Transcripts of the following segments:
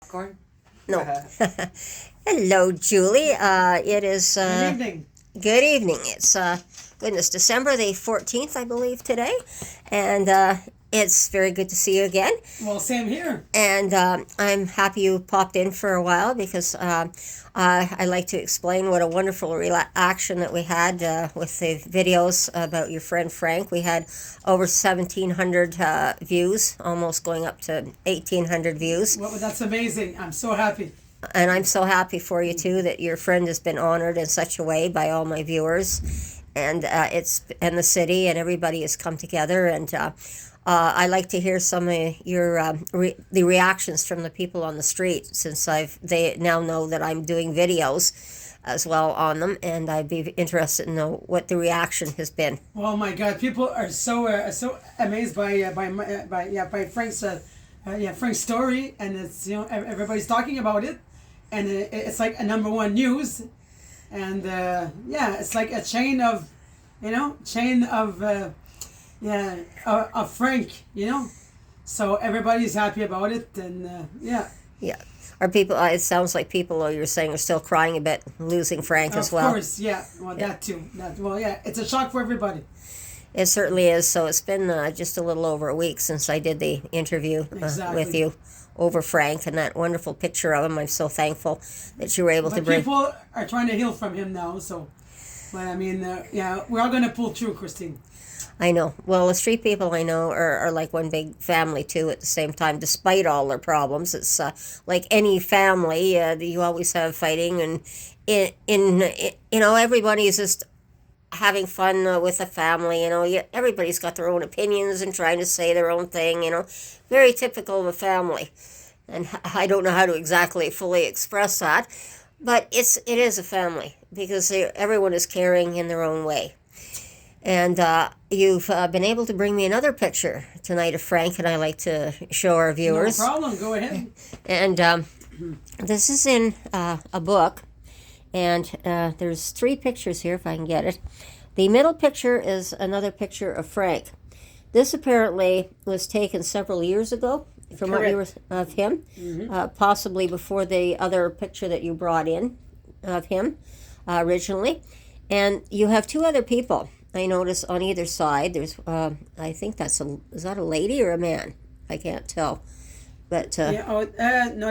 Going? No. Hello, Julie. It is Good evening. good evening. It's goodness, December the 14th, I believe, today, and it's very good to see you again. Well, same here. And I'm happy you popped in for a while because I like to explain what a wonderful action that we had with the videos about your friend Frank. We had over 1,700 views, almost going up to 1,800 views. Well, that's amazing. I'm so happy. And I'm so happy for you too that your friend has been honored in such a way by all my viewers, and the city and everybody has come together. And I like to hear some of your the reactions from the people on the street, since they now know that I'm doing videos as well on them, and I'd be interested to know what the reaction has been. Oh my God, people are so amazed by Frank's Frank's story, and it's everybody's talking about it, and it's like a number one news, and it's like a chain of of Frank, so everybody's happy about it, and Yeah. Are people? It sounds like people, you're saying, are still crying a bit, losing Frank as well. Of course, yeah. Well, Yeah. that too. It's a shock for everybody. It certainly is. So it's been just a little over a week since I did the interview Exactly. with you over Frank, and that wonderful picture of him. I'm so thankful that you were able to But bring. people are trying to heal from him now, so. But I mean, we're all gonna pull through, Christine. I know. Well, the street people I know are like one big family too. At the same time, despite all their problems, it's like any family. You always have fighting, and everybody's just having fun with the family. Everybody's got their own opinions and trying to say their own thing. Very typical of a family, and I don't know how to exactly fully express that, but it is a family because everyone is caring in their own way. And you've been able to bring me another picture tonight of Frank, and I like to show our viewers. No problem. Go ahead. And this is in a book, and there's 3 pictures here, if I can get it. The middle picture is another picture of Frank. This apparently was taken several years ago, from what you were of him, possibly before the other picture that you brought in of him originally. And you have 2 other people. I notice on either side. There's, I think is that a lady or a man? I can't tell. But no,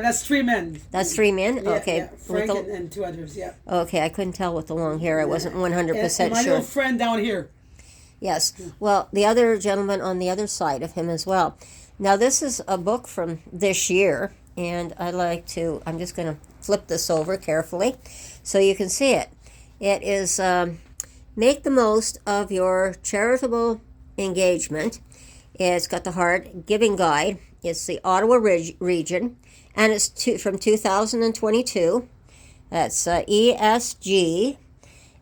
that's 3 men. that's 3 men. Yeah, Okay, yeah. Frank and 2 others. Yeah. okay. I couldn't tell with the long hair. I wasn't 100% And my sure. little friend down here. Yes. Well, the other gentleman on the other side of him as well. Now, this is a book from this year, and I'm just going to flip this over carefully so you can see it. It is Make the Most of Your Charitable Engagement. It's got the Heart Giving Guide. It's the Ottawa region, and it's from 2022. That's ESG.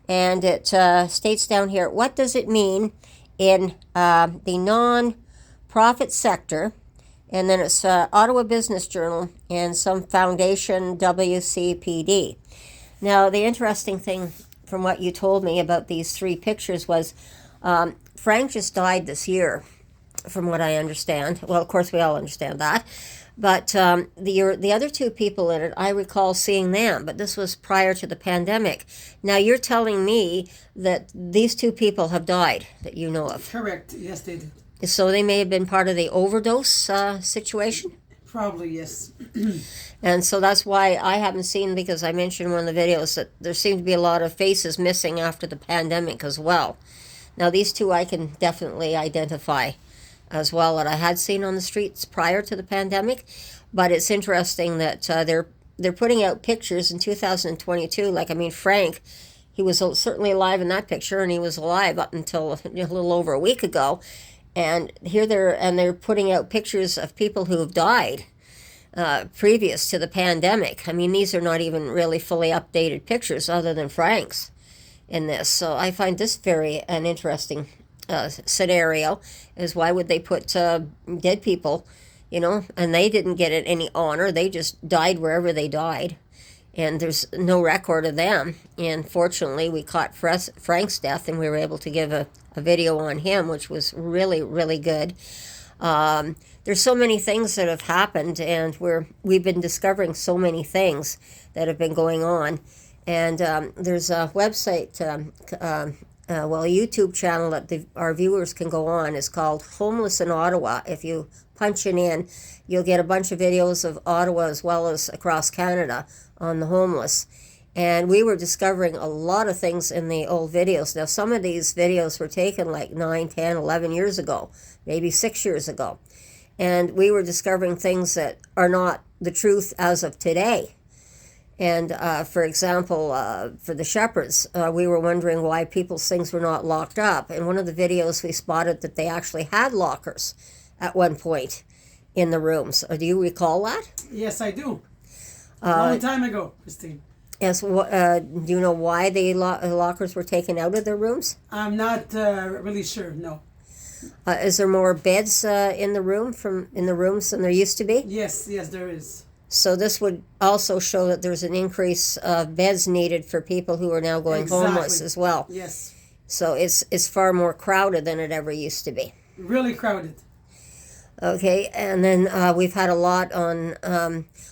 And it states down here, what does it mean in the non-profit sector? And then it's Ottawa Business Journal and some foundation, WCPD. Now, the interesting thing from what you told me about these 3 pictures was Frank just died this year, from what I understand. Well, of course, we all understand that. But the other 2 people in it, I recall seeing them, but this was prior to the pandemic. Now, you're telling me that these 2 people have died that you know of. Correct. Yes, they did. So they may have been part of the overdose situation? Probably yes. And so that's why I haven't seen, because I mentioned in one of the videos that there seemed to be a lot of faces missing after the pandemic as well. Now, these 2 I can definitely identify as well that I had seen on the streets prior to the pandemic. But it's interesting that they're putting out pictures in 2022. Frank, he was certainly alive in that picture, and he was alive up until a little over a week ago. And here they're putting out pictures of people who have died previous to the pandemic. I mean, these are not even really fully updated pictures other than Frank's in this. So I find this an interesting scenario, is why would they put dead people, and they didn't get it any honor. They just died wherever they died. And there's no record of them. And fortunately, we caught Frank's death, and we were able to give a video on him, which was really, really good. There's so many things that have happened, and we've been discovering so many things that have been going on. And there's a website, a YouTube channel that our viewers can go on. It's called Homeless in Ottawa. If you punch it in, you'll get a bunch of videos of Ottawa as well as across Canada on the homeless. And we were discovering a lot of things in the old videos. Now, some of these videos were taken like 9, 10, 11 years ago, maybe 6 years ago. And we were discovering things that are not the truth as of today. And for example, for the shepherds, we were wondering why people's things were not locked up. In one of the videos, we spotted that they actually had lockers at one point in the rooms. Do you recall that? Yes, I do. A long time ago, Christine. Yes. Do you know why the lockers were taken out of their rooms? I'm not really sure. No. Is there more beds in the rooms than there used to be? Yes, there is. So this would also show that there's an increase of beds needed for people who are now going homeless as well. Yes. So it's far more crowded than it ever used to be. Really crowded. Okay, and then we've had a lot on,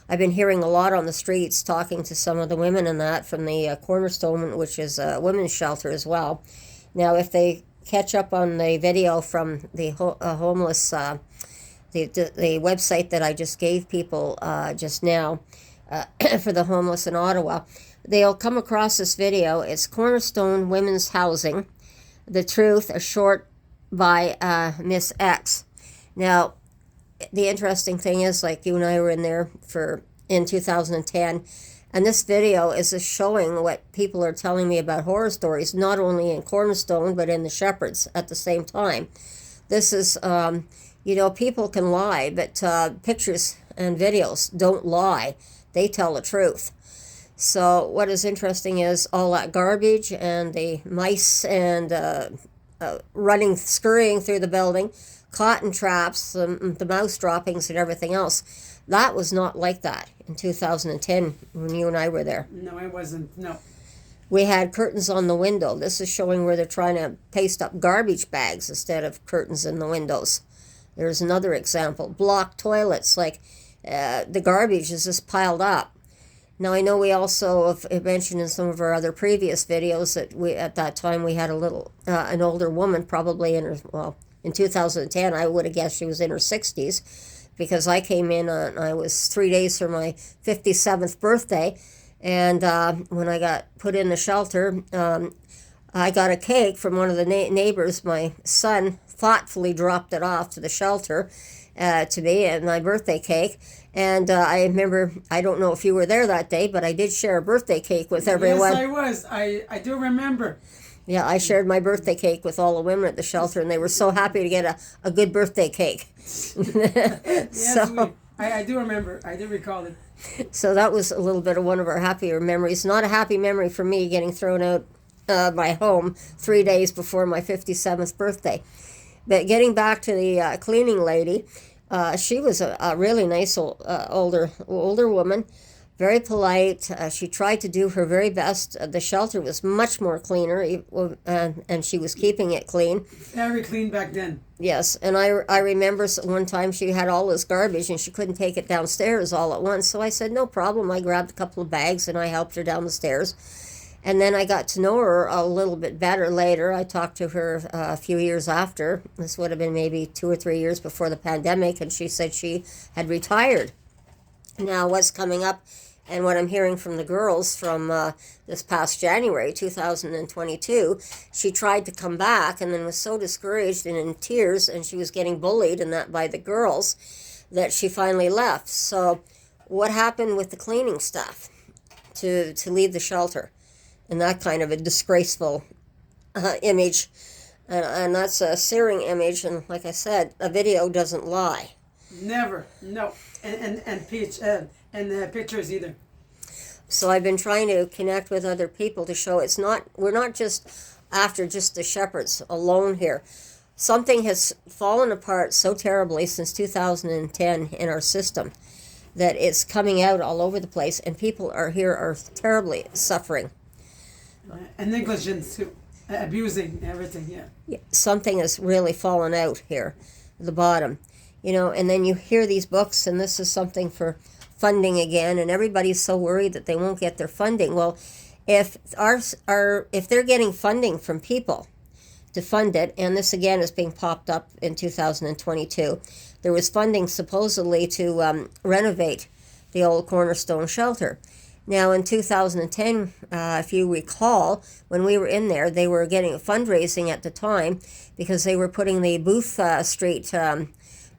I've been hearing a lot on the streets talking to some of the women in that from the Cornerstone, which is a women's shelter as well. Now, if they catch up on the video from the homeless, the website that I just gave people just now for the homeless in Ottawa, they'll come across this video. It's Cornerstone Women's Housing, The Truth, a short by Miss X. Now, the interesting thing is, like, you and I were in there in 2010, and this video is just showing what people are telling me about horror stories, not only in Cornerstone, but in the Shepherds at the same time. This is, people can lie, but pictures and videos don't lie. They tell the truth. So what is interesting is all that garbage and the mice and scurrying through the building, cotton traps, the mouse droppings and everything else. That was not like that in 2010 when you and I were there. No, it wasn't. No. We had curtains on the window. This is showing where they're trying to paste up garbage bags instead of curtains in the windows. There's another example. Blocked toilets, like the garbage is just piled up. Now, I know we also have mentioned in some of our other previous videos that at that time we had an older woman, probably in 2010, I would have guessed she was in her 60s, because I came in I was 3 days from my 57th birthday, and when I got put in the shelter, I got a cake from one of the neighbors. My son thoughtfully dropped it off to the shelter to me, and my birthday cake. And I remember, I don't know if you were there that day, but I did share a birthday cake with everyone. Yes, I was. I do remember. Yeah, I shared my birthday cake with all the women at the shelter, and they were so happy to get a good birthday cake. Yes, I do remember. I do recall it. So that was a little bit of one of our happier memories. Not a happy memory for me, getting thrown out my home 3 days before my 57th birthday. But getting back to the cleaning lady, she was a really nice older woman. Very polite. She tried to do her very best. The shelter was much more cleaner, and she was keeping it clean. Very clean back then. Yes, and I remember one time she had all this garbage and she couldn't take it downstairs all at once. So I said, no problem. I grabbed a couple of bags and I helped her down the stairs. And then I got to know her a little bit better later. I talked to her a few years after. This would have been maybe 2 or 3 years before the pandemic, and she said she had retired. Now, what's coming up and what I'm hearing from the girls from this past January 2022, she tried to come back and then was so discouraged and in tears, and she was getting bullied and that by the girls, that she finally left. So what happened with the cleaning staff to leave the shelter? And that kind of a disgraceful image. And that's a searing image. And like I said, a video doesn't lie. Never. No. And pictures either. So I've been trying to connect with other people to show we're not just after just the shepherds alone here. Something has fallen apart so terribly since 2010 in our system that it's coming out all over the place, and people are terribly suffering. And negligence too, abusing everything. Yeah. Something has really fallen out here at the bottom. And then you hear these books, and this is something for funding again, and everybody's so worried that they won't get their funding. Well, if if they're getting funding from people to fund it, and this again is being popped up in 2022, there was funding supposedly to renovate the old Cornerstone shelter. Now, in 2010, if you recall, when we were in there, they were getting fundraising at the time because they were putting the Booth Street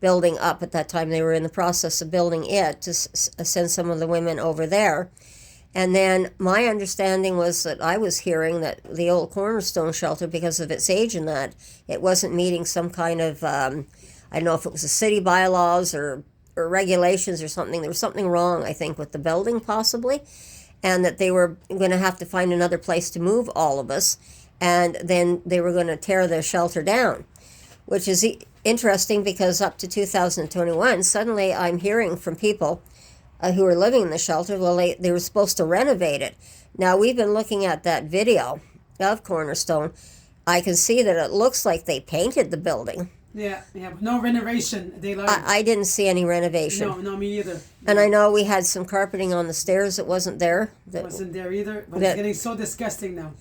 building up at that time. They were in the process of building it to send some of the women over there. And then my understanding was that I was hearing that the old Cornerstone shelter, because of its age and that, it wasn't meeting some kind of, I don't know if it was the city bylaws or regulations or something. There was something wrong, I think, with the building possibly, and that they were going to have to find another place to move all of us, and then they were going to tear the shelter down, which is interesting because up to 2021, suddenly I'm hearing from people who are living in the shelter, well, they were supposed to renovate it. Now, we've been looking at that video of Cornerstone. I can see that it looks like they painted the building. Yeah, no renovation. I didn't see any renovation. No, me either. And I know we had some carpeting on the stairs that wasn't there. Wasn't there either, but it's getting so disgusting now.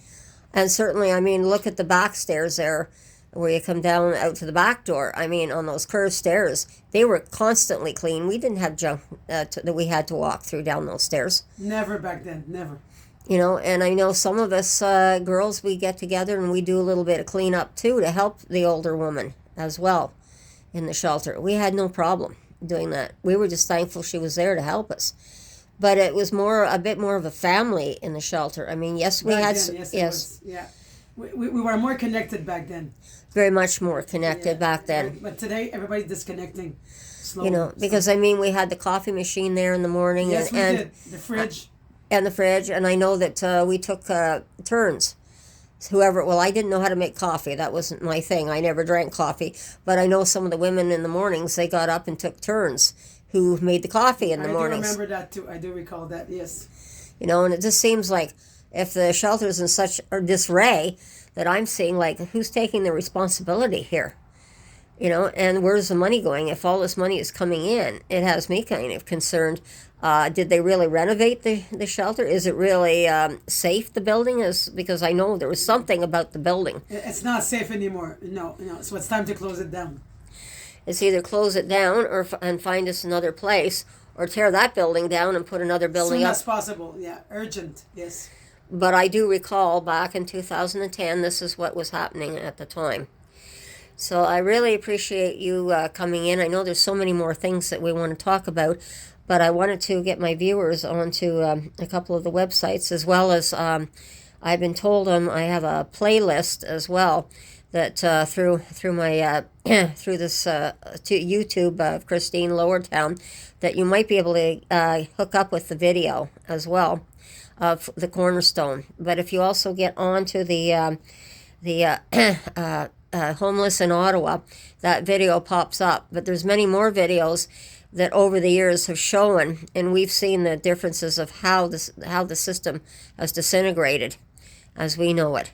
And certainly, I mean, look at the back stairs there, where you come down out to the back door. I mean, on those curved stairs, they were constantly clean. We didn't have junk that we had to walk through down those stairs. Never back then, never. And I know some of us girls, we get together and we do a little bit of cleanup too to help the older woman as well in the shelter. We had no problem doing that. We were just thankful she was there to help us. But it was a bit more of a family in the shelter. I mean, yes, we had... Yes. Yeah. We were more connected back then. Very much more connected back then. But today, everybody's disconnecting slowly. Because, I mean, we had the coffee machine there in the morning. Yes, we did. The fridge. And the fridge. And I know that we took turns. I didn't know how to make coffee. That wasn't my thing. I never drank coffee. But I know some of the women in the mornings, they got up and took turns who made the coffee in the mornings. I do remember that too. I do recall that, yes. And it just seems like if the shelter's in such disarray that I'm seeing, like, who's taking the responsibility here? And where's the money going? If all this money is coming in, it has me kind of concerned. Did they really renovate the shelter? Is it really safe, the building? Because I know there was something about the building. It's not safe anymore. No. So it's time to close it down. It's either close it down and find us another place, or tear that building down and put another building up. As soon as possible. Yeah, urgent. Yes. But I do recall back in 2010, this is what was happening at the time. So I really appreciate you coming in. I know there's so many more things that we want to talk about, but I wanted to get my viewers onto a couple of the websites, as well as I've been told I have a playlist as well that through my through this to YouTube of Christine Lowertown, that you might be able to hook up with the video as well of the Cornerstone. But if you also get onto the Homeless in Ottawa, that video pops up. But there's many more videos that over the years have shown, and we've seen the differences of how the system has disintegrated as we know it.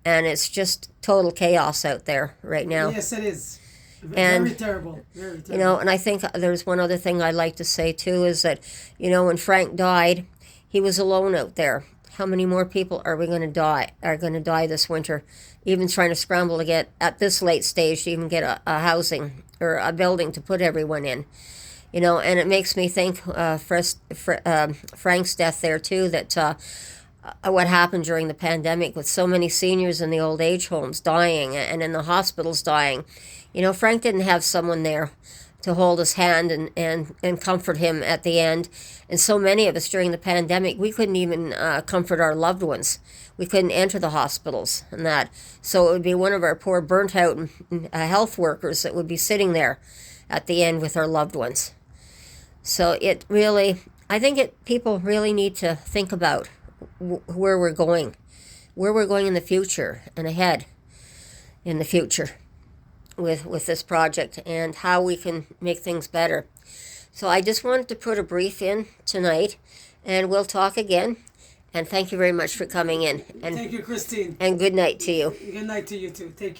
And it's just total chaos out there right now. Yes, it is. Very terrible. Very terrible. And I think there's one other thing I'd like to say too, is that, when Frank died, he was alone out there. How many more people are going to die this winter? Even trying to scramble to get, at this late stage, to even get a housing or a building to put everyone in. And it makes me think Frank's death there too, that what happened during the pandemic with so many seniors in the old age homes dying and in the hospitals dying. Frank didn't have someone there to hold his hand and comfort him at the end. And so many of us during the pandemic, we couldn't even comfort our loved ones. We couldn't enter the hospitals and that. So it would be one of our poor burnt out health workers that would be sitting there at the end with our loved ones. So I think people really need to think about where we're going in the future and ahead in the future with this project and how we can make things better. So I just wanted to put a brief in tonight, and we'll talk again. And thank you very much for coming in. And thank you, Christine. And good night to you. Good night to you too. Take care.